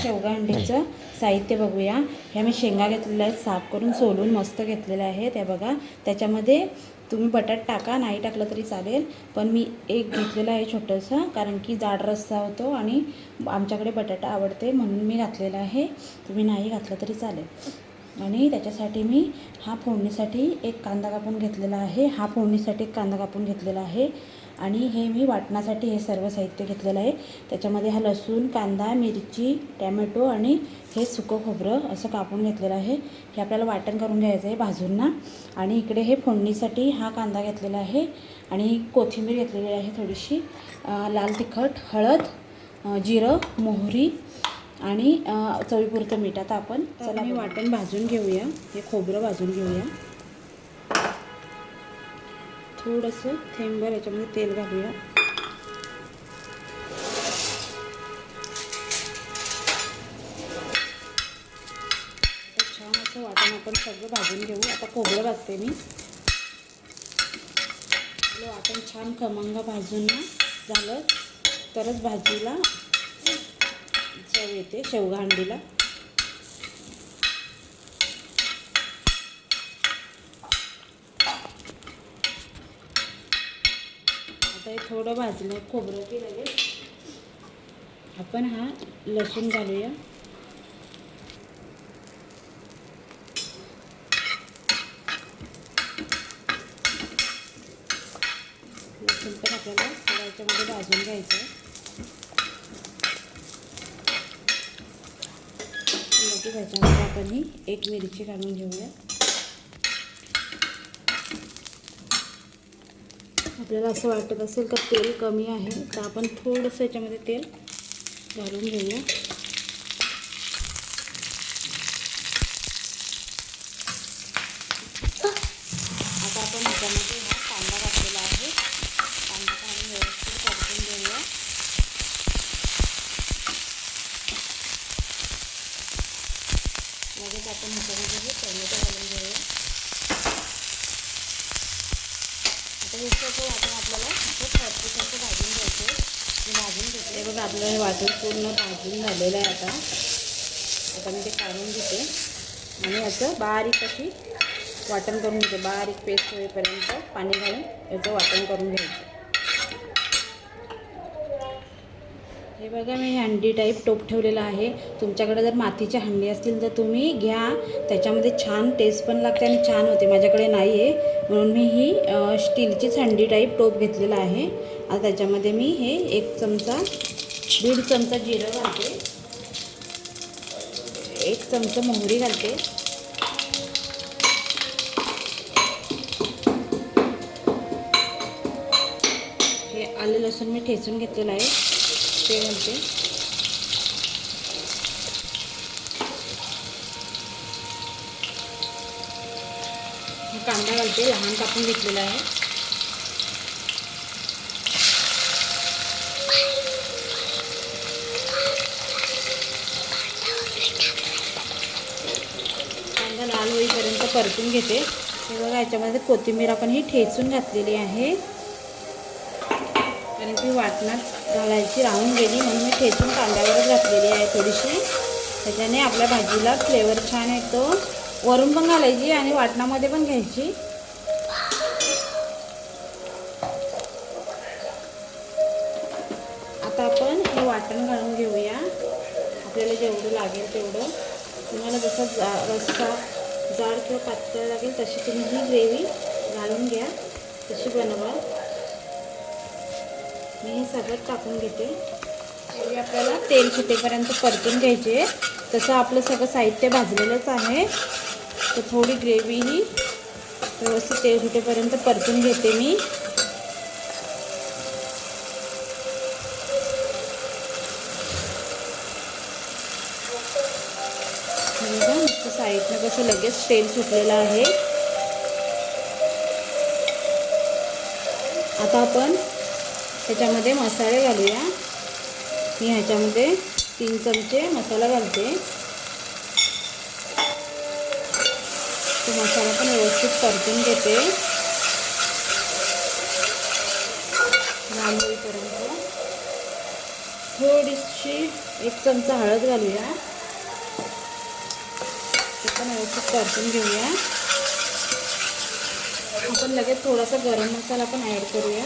शेवगा अंडीचं साहित्य बघूया. हे मी शेंगा घेतलेल्या आहेत, साफ करून सोलून मस्त घेतलेलं आहे. ते बघा, त्याच्यामध्ये तुम्ही बटाट टाका, नाही टाकलं तरी चालेल, पण मी एक घेतलेलं आहे छोटंसं, कारण की जाड रस्सा होतो आणि आमच्याकडे बटाटा आवडते म्हणून मी घातलेला आहे. तुम्ही नाही घातलं तरी चालेल. आणि त्याच्यासाठी मी फोडणीसाठी एक कांदा कापून घेतलेला आहे. फोडणीसाठी एक कांदा कापून घेतलेला आहे. आणि हे मी वाटण्यासाठी हे सर्व साहित्य घेतलेलं आहे. त्याच्यामध्ये लसूण, कांदा, मिरची, टॅमॅटो आणि हे सुकं खोबरं असं कापून घेतलेलं आहे. हे आपल्याला वाटण करून घ्यायचं आहे भाजून ना. आणि इकडे हे फोडणीसाठी कांदा घेतलेला आहे आणि कोथिंबीर घेतलेली आहे थोडीशी, लाल तिखट, हळद, जिरं, मोहरी आणि चवीपुरतं मीठ. आता आपण चला मी वाटण भाजून घेऊया. हे खोबरं भाजून घेऊया. थोडंसं थेंबभर याच्यामध्ये तेल घालूया. छान असं वाटण आपण सगळं भाजून घेऊ. आता खोबरं भाजते मी. वाटण छान खमंग भाजून ना झालं तरच भाजीला चव येते, शेवगा अंडीला. आता हे थोडं भाजलं खोबरं की लगेच आपण लसूण घालूया. लसूण पण आपल्याला याच्यामध्ये भाजून घ्यायचं. लगेच ह्याच्यामध्ये आपण एक मिरची घालून घेऊया. आपल्याला असं वाटत असेल का तेल कमी आहे तर आपण थोडंसं याच्यामध्ये तेल घालून घेऊया. आता आपण ह्याच्यामध्ये कांदा घातलेला आहे. कांदा घालून व्यवस्थित परतून घेऊया. लगेच आपण ह्याच्यामध्ये टोमॅटो घालून घेऊया. आता हे सगळं वाटण आपल्याला खरपूस भाजून घ्यायचं. भाजून घेतले बघा, आपलं हे वाटण पूर्ण भाजून झालेलं आहे. आता मी ते काढून घेते आणि याचं बारीक अशी वाटण करून घेते. बारीक पेस्ट होईपर्यंत पाणी घालून याचं वाटण करून घ्यायचं. हे बघा, मी हंडी टाईप टोप ठेवलेला आहे. तुमच्याकडे जर मातीच्या हंडी असतील तर तुम्ही घ्या, त्याच्यामध्ये छान टेस्ट पण लागते आणि छान होते. माझ्याकडे नाही आहे म्हणून मी ही स्टीलचीच हंडी टाईप टोप घेतलेला आहे. आता त्याच्यामध्ये मी हे 1 चमचा जिरं घालते, 1 चमचा मोहरी घालते, हे आलं लसूण मी ठेचून घेतलेलं आहे ते घालते. कांदा घालते, लहान कापून घेतलेला आहे. कांदा लाल होईपर्यंत परतून घेते. हे बघा, याच्यामध्ये कोथिंबीर आपण ही ठेचून घातलेली आहे, कारण की वाटणात घालायची राहून गेली म्हणून मी ठेचून कांद्यावरच घातलेली आहे थोडीशी. त्याच्याने आपल्या भाजीला फ्लेवर छान येतो. वरून पण घालायची आणि वाटणामध्ये पण घ्यायची. आता आपण हे वाटण घालून घेऊया. आपल्याला जेवढं लागेल तेवढं. तुम्हाला जसं रस्सा जाड किंवा पातळ लागेल तशी तुम्ही ही ग्रेव्ही घालून घ्या, तशी बनवा. मी हे सगळं टाकून घेते. ग्रेव्ही आपल्याला तेल सुटेपर्यंत परतून घ्यायचे. तसं आपलं सगळं साहित्य भाजलेलंच आहे, तर थोडी ग्रेव्ही ही व्यवस्थित तेल सुटेपर्यंत परतून घेते मी. मस्त साईडनं कसं लगेच तेल सुटलेलं आहे. आता आपण त्याच्यामध्ये मसाले घालूया. मी ह्याच्यामध्ये 3 चमचे मसाला घालते. तो मसाला पण व्यवस्थित परतून घेते लाल होईपर्यंत. थोडीशी 1 चमचा हळद घालूया, ते पण व्यवस्थित परतून घेऊया. आपण लगेच थोडासा गरम मसाला पण ॲड करूया.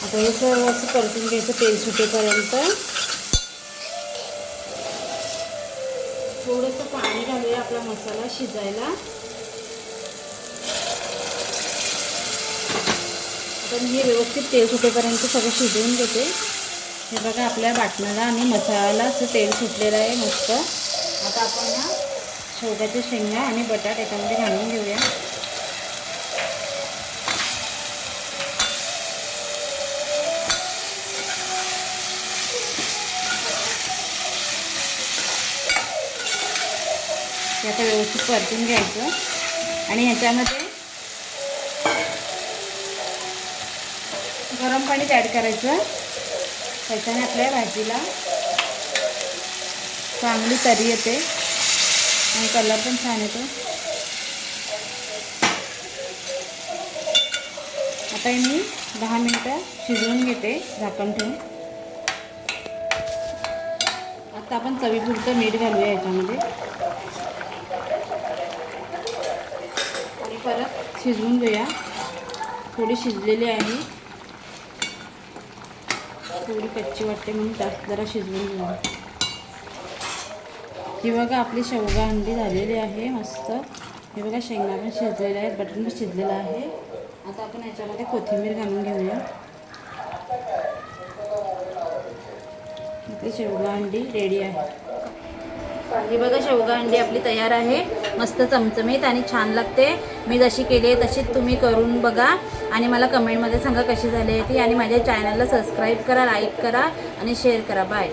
आता हे सर्व असं परतून घ्यायचं तेल सुटेपर्यंत. थोडंसं पाणी घालूया आपला मसाला शिजायला. आता मी हे व्यवस्थित तेल सुटेपर्यंत सगळं शिजवून घेते. हे बघा आपल्या वाटणाला आणि मसाल्याला असं तेल सुटलेलं आहे मस्त. आता आपण ना शेवग्याच्या शेंगा आणि बटाट याच्यामध्ये घालून घेऊया. ते आता व्यवस्थित परतून घ्यायचं आणि ह्याच्यामध्ये गरम पाणीच ॲड करायचं. त्याच्याने आपल्या भाजीला चांगली तरी येते आणि कलर पण छान येतो. आता मी 10 मिनटं शिजवून घेते झाकण ठेवून. आता आपण चवीपुरतं मीठ घालूया याच्यामध्ये आणि परत शिजवून घेऊया. थोडी शिजलेली आहे, थोडी कच्ची वाटते म्हणून जास्त जरा शिजवून घेऊया. ही बघा आपली शेवगा अंडी झालेली आहे मस्त. हे बघा शेंगा पण शिजलेल्या आहेत, बटाटा पण शिजलेला आहे. आता आपण याच्यामध्ये कोथिंबीर घालून घेऊया. आपली शेवगा अंडी रेडी आहे. ही बघा शेवगा अंडी आपली तयार आहे. मस्त चमचमीत आणि छान लागते. मी जशी केली आहे तशीच तुम्ही करून बघा आणि मला कमेंटमध्ये सांगा कशी झाली आहे ती. आणि माझ्या चॅनलला सबस्क्राईब करा, लाईक करा आणि शेअर करा. बाय.